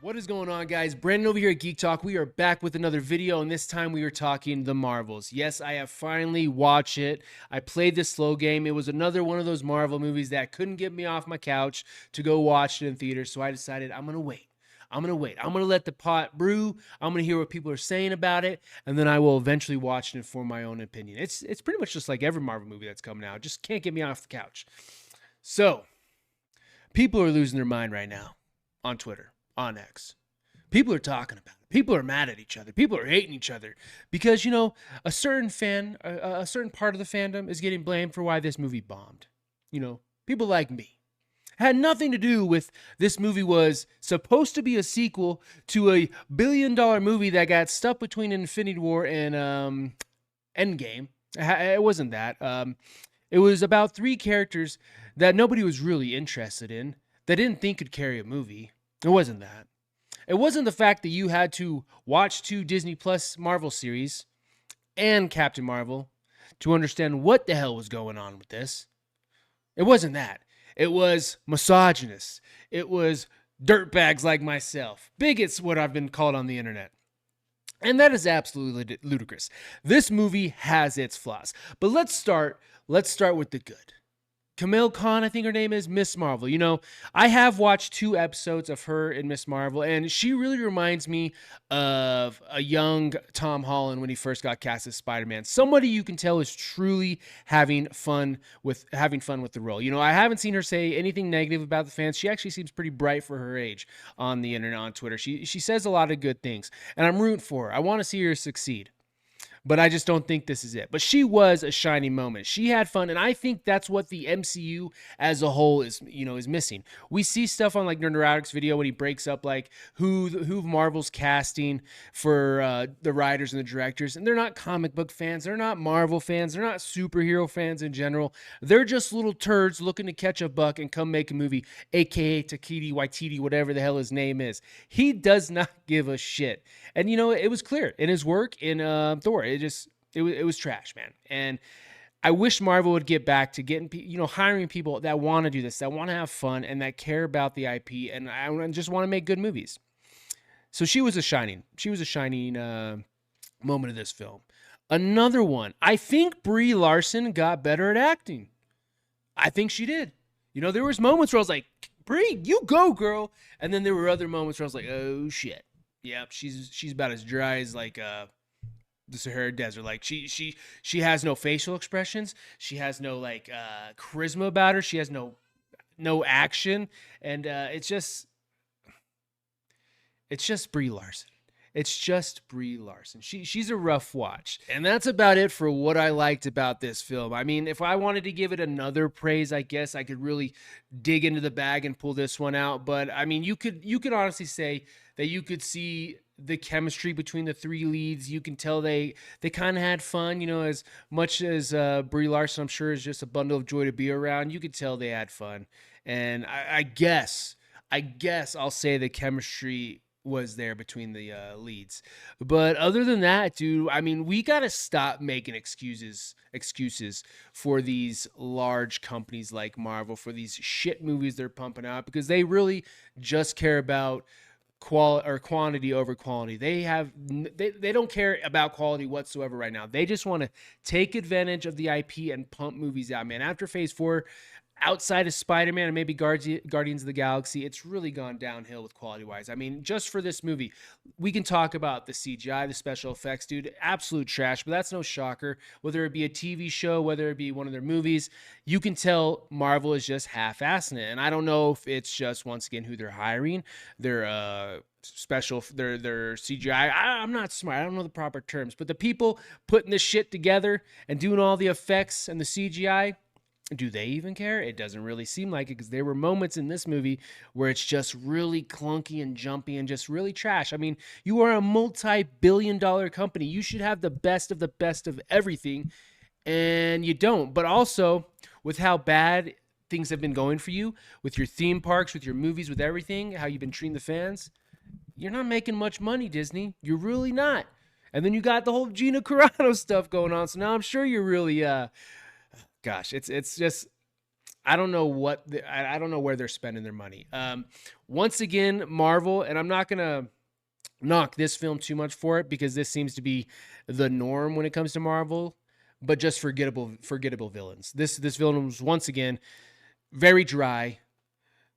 What is going on, guys? Brandon over here at Geek Talk. We are back with another video, and this time we are talking The Marvels. Yes, I have finally watched it. I played the slow game. It was another one of those Marvel movies that couldn't get me off my couch to go watch it in theaters, so I decided I'm going to wait. I'm going to let the pot brew. I'm going to hear what people are saying about it, and then I will eventually watch it and form my own opinion. It's pretty much just like every Marvel movie that's coming out. Just can't get me off the couch. So, people are losing their mind right now on Twitter, on X. People are talking about it. People are mad at each other. People are hating each other because, a certain a certain part of the fandom is getting blamed for why this movie bombed. People like me. It had nothing to do with this movie was supposed to be a sequel to a billion-dollar movie that got stuck between Infinity War and Endgame. It wasn't that. It was about three characters that nobody was really interested in, that didn't think could carry a movie. It wasn't that. It wasn't the fact that you had to watch two Disney Plus Marvel series and Captain Marvel to understand what the hell was going on with this. It wasn't that. It was misogynist. It was dirtbags like myself. Bigots, what I've been called on the internet. And that is absolutely ludicrous. This movie has its flaws. But let's start with the good. Kamala Khan, I think her name is, Miss Marvel. I have watched 2 episodes of her in Miss Marvel, and she really reminds me of a young Tom Holland when he first got cast as Spider-Man. Somebody you can tell is truly having fun with the role. I haven't seen her say anything negative about the fans. She actually seems pretty bright for her age on the internet, on Twitter. She says a lot of good things, and I'm rooting for her. I want to see her succeed. But I just don't think this is it. But she was a shining moment. She had fun, and I think that's what the MCU as a whole is missing. We see stuff on like Nerdrotic's video when he breaks up like who Marvel's casting for the writers and the directors, and they're not comic book fans, they're not Marvel fans, they're not superhero fans in general. They're just little turds looking to catch a buck and come make a movie, aka Taika Waititi, whatever the hell his name is. He does not give a shit. And it was clear in his work in Thor. It was trash, man. And I wish Marvel would get back to getting hiring people that want to do this, that want to have fun, and that care about the IP, and I just want to make good movies. So she was a shining moment of this film. Another one, I think Brie Larson got better at acting. I think she did. There was moments where I was like, Brie, you go, girl. And then there were other moments where I was like, oh shit. Yep, she's about as dry as like the Sahara Desert. Like she has no facial expressions. She has no like charisma about her. She has no action, and it's just Brie Larson. It's just Brie Larson. She's a rough watch. And that's about it for what I liked about this film. I mean, if I wanted to give it another praise, I guess I could really dig into the bag and pull this one out. But I mean, you could honestly say that you could see the chemistry between the 3 leads. You can tell they kind of had fun, as much as Brie Larson, I'm sure, is just a bundle of joy to be around. You could tell they had fun. And I guess I'll say the chemistry was there between the leads. But other than that, dude, I mean, we got to stop making excuses for these large companies like Marvel for these shit movies they're pumping out, because they really just care about quantity over quality. They don't care about quality whatsoever right now. They just want to take advantage of the IP and pump movies out, man. After Phase 4, outside of Spider-Man and maybe Guardians of the Galaxy, it's really gone downhill with quality-wise. I mean, just for this movie, we can talk about the CGI, the special effects, dude. Absolute trash, but that's no shocker. Whether it be a TV show, whether it be one of their movies, you can tell Marvel is just half-assing it. And I don't know if it's just, once again, who they're hiring, their CGI. I'm not smart. I don't know the proper terms. But the people putting this shit together and doing all the effects and the CGI, do they even care? It doesn't really seem like it, because there were moments in this movie where it's just really clunky and jumpy and just really trash. I mean, you are a multi-billion-dollar company. You should have the best of everything, and you don't. But also, with how bad things have been going for you, with your theme parks, with your movies, with everything, how you've been treating the fans, you're not making much money, Disney. You're really not. And then you got the whole Gina Carano stuff going on, so now I'm sure you're really... Gosh, it's just I don't know I don't know where they're spending their money. Once again, Marvel, and I'm not gonna knock this film too much for it because this seems to be the norm when it comes to Marvel, but just forgettable villains. This villain was once again very dry.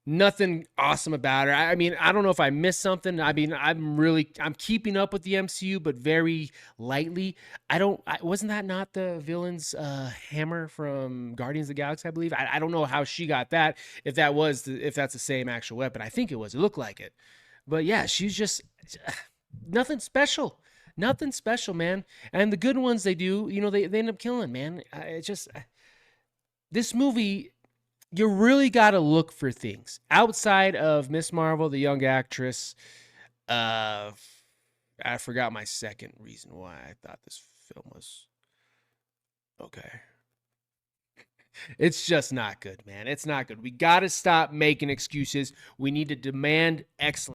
Nothing awesome about her. I mean, I don't know if I missed something. I mean, I'm keeping up with the MCU, but very lightly. Wasn't that not the villain's hammer from Guardians of the Galaxy, I believe? I don't know how she got that. If that's the same actual weapon, I think it was. It looked like it. But yeah, she's just nothing special. Nothing special, man. And the good ones they do, they end up killing, man. It's just this movie, you really got to look for things outside of Miss Marvel, the young actress. I forgot my second reason why I thought this film was okay. It's just not good, man. It's not good. We got to stop making excuses. We need to demand excellence.